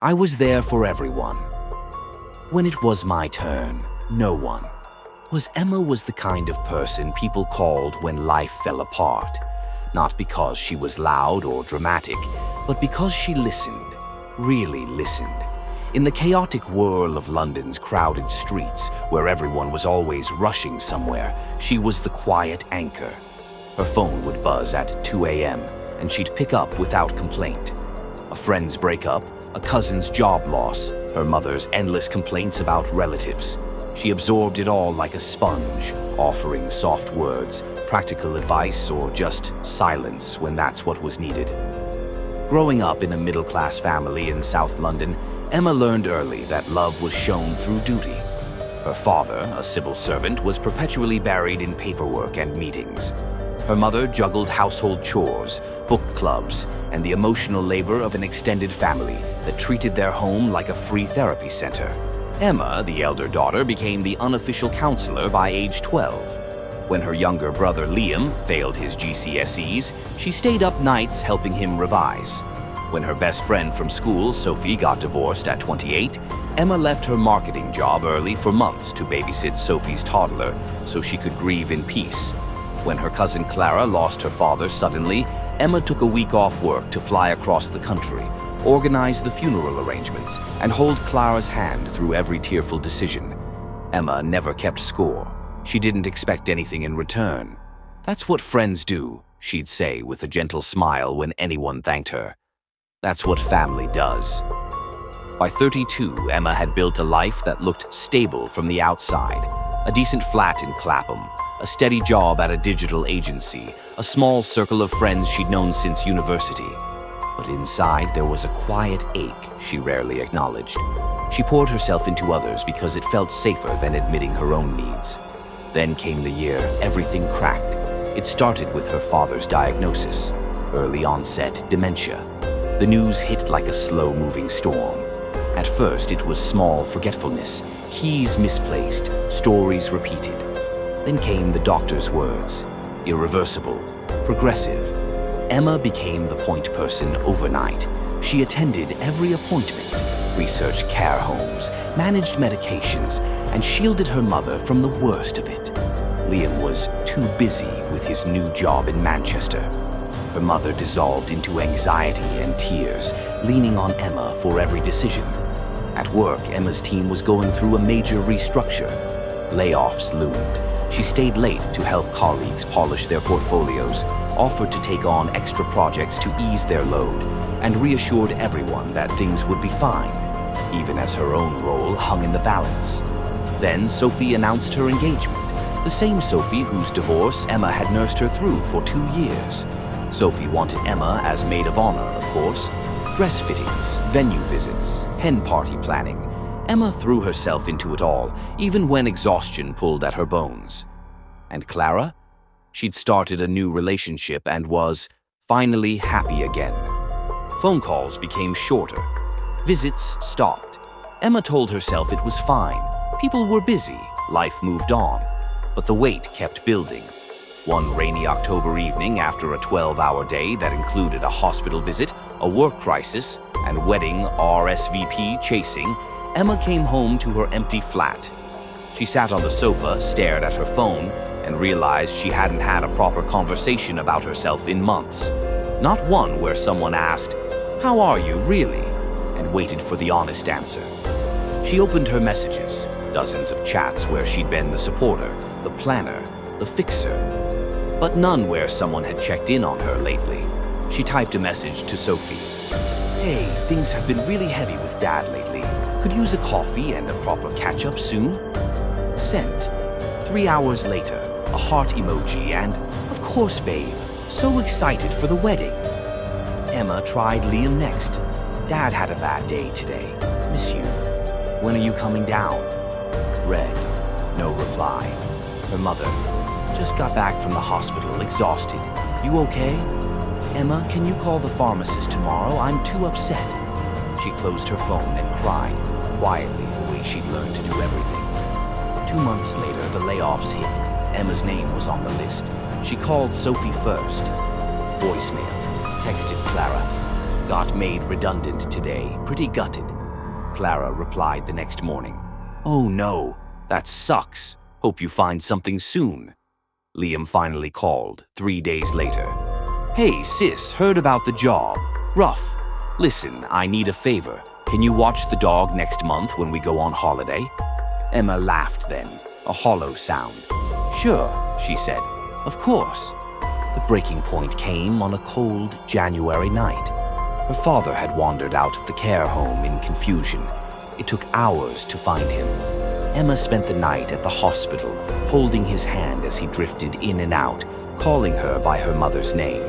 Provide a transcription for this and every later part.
I was there for everyone. When it was my turn, no one. Emma was the kind of person people called when life fell apart. Not because she was loud or dramatic, but because she listened, really listened. In the chaotic whirl of London's crowded streets, where everyone was always rushing somewhere, she was the quiet anchor. Her phone would buzz at 2 a.m., and she'd pick up without complaint. A friend's breakup, a cousin's job loss, her mother's endless complaints about relatives. She absorbed it all like a sponge, offering soft words, practical advice, or just silence when that's what was needed. Growing up in a middle-class family in South London, Emma learned early that love was shown through duty. Her father, a civil servant, was perpetually buried in paperwork and meetings. Her mother juggled household chores, book clubs, and the emotional labor of an extended family that treated their home like a free therapy center. Emma, the elder daughter, became the unofficial counselor by age 12. When her younger brother Liam failed his GCSEs, she stayed up nights helping him revise. When her best friend from school, Sophie, got divorced at 28, Emma left her marketing job early for months to babysit Sophie's toddler so she could grieve in peace. When her cousin Clara lost her father suddenly, Emma took a week off work to fly across the country, organize the funeral arrangements, and hold Clara's hand through every tearful decision. Emma never kept score. She didn't expect anything in return. "That's what friends do," she'd say with a gentle smile when anyone thanked her. That's what family does. By 32, Emma had built a life that looked stable from the outside. A decent flat in Clapham, a steady job at a digital agency, a small circle of friends she'd known since university. But inside, there was a quiet ache she rarely acknowledged. She poured herself into others because it felt safer than admitting her own needs. Then came the year everything cracked. It started with her father's diagnosis, early onset dementia. The news hit like a slow-moving storm. At first, it was small forgetfulness, keys misplaced, stories repeated. Then came the doctor's words, irreversible, progressive. Emma became the point person overnight. She attended every appointment, researched care homes, managed medications, and shielded her mother from the worst of it. Liam was too busy with his new job in Manchester. Her mother dissolved into anxiety and tears, leaning on Emma for every decision. At work, Emma's team was going through a major restructure. Layoffs loomed. She stayed late to help colleagues polish their portfolios, offered to take on extra projects to ease their load, and reassured everyone that things would be fine, even as her own role hung in the balance. Then Sophie announced her engagement, the same Sophie whose divorce Emma had nursed her through for 2 years. Sophie wanted Emma as maid of honor, of course. Dress fittings, venue visits, hen party planning. Emma threw herself into it all, even when exhaustion pulled at her bones. And Clara? She'd started a new relationship and was, finally, happy again. Phone calls became shorter. Visits stopped. Emma told herself it was fine. People were busy, life moved on. But the weight kept building. One rainy October evening, after a 12-hour day that included a hospital visit, a work crisis, and wedding RSVP chasing, Emma came home to her empty flat. She sat on the sofa, stared at her phone, and realized she hadn't had a proper conversation about herself in months. Not one where someone asked, "How are you, really?" and waited for the honest answer. She opened her messages, dozens of chats where she'd been the supporter, the planner, the fixer, but none where someone had checked in on her lately. She typed a message to Sophie. "Hey, things have been really heavy with Dad lately. Could use a coffee and a proper catch-up soon?" Sent. 3 hours later, a heart emoji and, "Of course, babe. So excited for the wedding." Emma tried Liam next. "Dad had a bad day today. Miss you. When are you coming down?" Read. No reply. Her mother. "Just got back from the hospital, exhausted. You okay? Emma, can you call the pharmacist tomorrow? I'm too upset." She closed her phone and cried, quietly the way she'd learned to do everything. 2 months later, the layoffs hit. Emma's name was on the list. She called Sophie first. Voicemail. Texted Clara. got made redundant today. Pretty gutted." Clara replied the next morning. "Oh no, that sucks. Hope you find something soon." Liam finally called 3 days later. "Hey sis, heard about the job. Rough. Listen, I need a favor. Can you watch the dog next month when we go on holiday?" Emma laughed then, a hollow sound. "Sure," she said. "Of course." The breaking point came on a cold January night. Her father had wandered out of the care home in confusion. It took hours to find him. Emma spent the night at the hospital, holding his hand as he drifted in and out, calling her by her mother's name.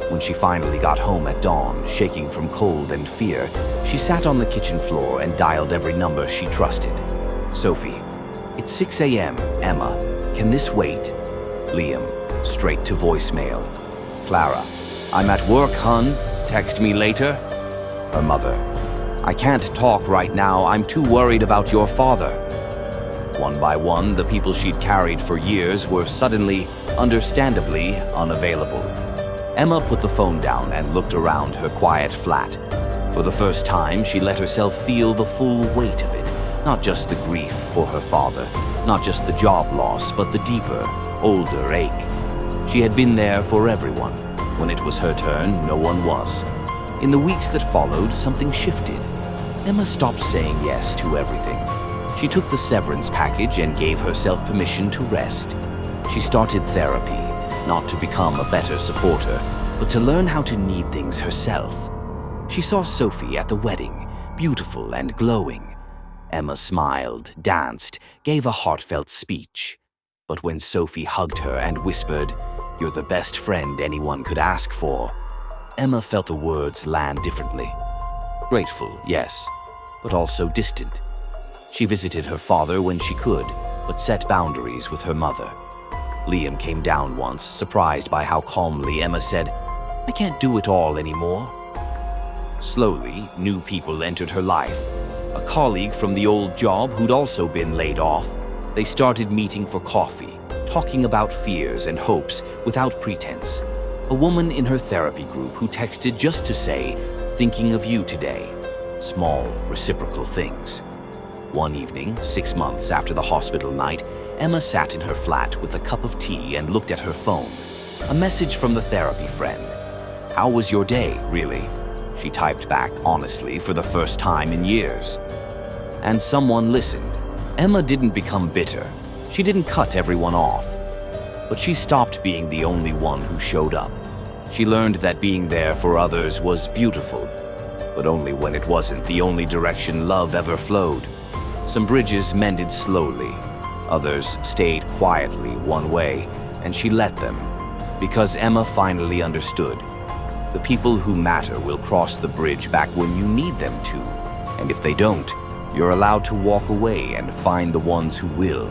When she finally got home at dawn, shaking from cold and fear, she sat on the kitchen floor and dialed every number she trusted. "Sophie, it's 6 a.m., Emma. Can this wait?" Liam, straight to voicemail. "Clara, I'm at work, hun. Text me later." Her mother, "I can't talk right now. I'm too worried about your father." One by one, the people she'd carried for years were suddenly, understandably, unavailable. Emma put the phone down and looked around her quiet flat. For the first time, she let herself feel the full weight of it. Not just the grief for her father, not just the job loss, but the deeper, older ache. She had been there for everyone. When it was her turn, no one was. In the weeks that followed, something shifted. Emma stopped saying yes to everything. She took the severance package and gave herself permission to rest. She started therapy, not to become a better supporter, but to learn how to need things herself. She saw Sophie at the wedding, beautiful and glowing. Emma smiled, danced, gave a heartfelt speech. But when Sophie hugged her and whispered, "You're the best friend anyone could ask for," Emma felt the words land differently. Grateful, yes, but also distant. She visited her father when she could, but set boundaries with her mother. Liam came down once, surprised by how calmly Emma said, "I can't do it all anymore." Slowly, new people entered her life. A colleague from the old job who'd also been laid off. They started meeting for coffee, talking about fears and hopes without pretense. A woman in her therapy group who texted just to say, "Thinking of you today." Small, reciprocal things. One evening, 6 months after the hospital night, Emma sat in her flat with a cup of tea and looked at her phone. A message from the therapy friend. "How was your day, really?" She typed back honestly for the first time in years. And someone listened. Emma didn't become bitter. She didn't cut everyone off. But she stopped being the only one who showed up. She learned that being there for others was beautiful, but only when it wasn't the only direction love ever flowed. Some bridges mended slowly. Others stayed quietly one way, and she let them, because Emma finally understood. The people who matter will cross the bridge back when you need them to, and if they don't, you're allowed to walk away and find the ones who will.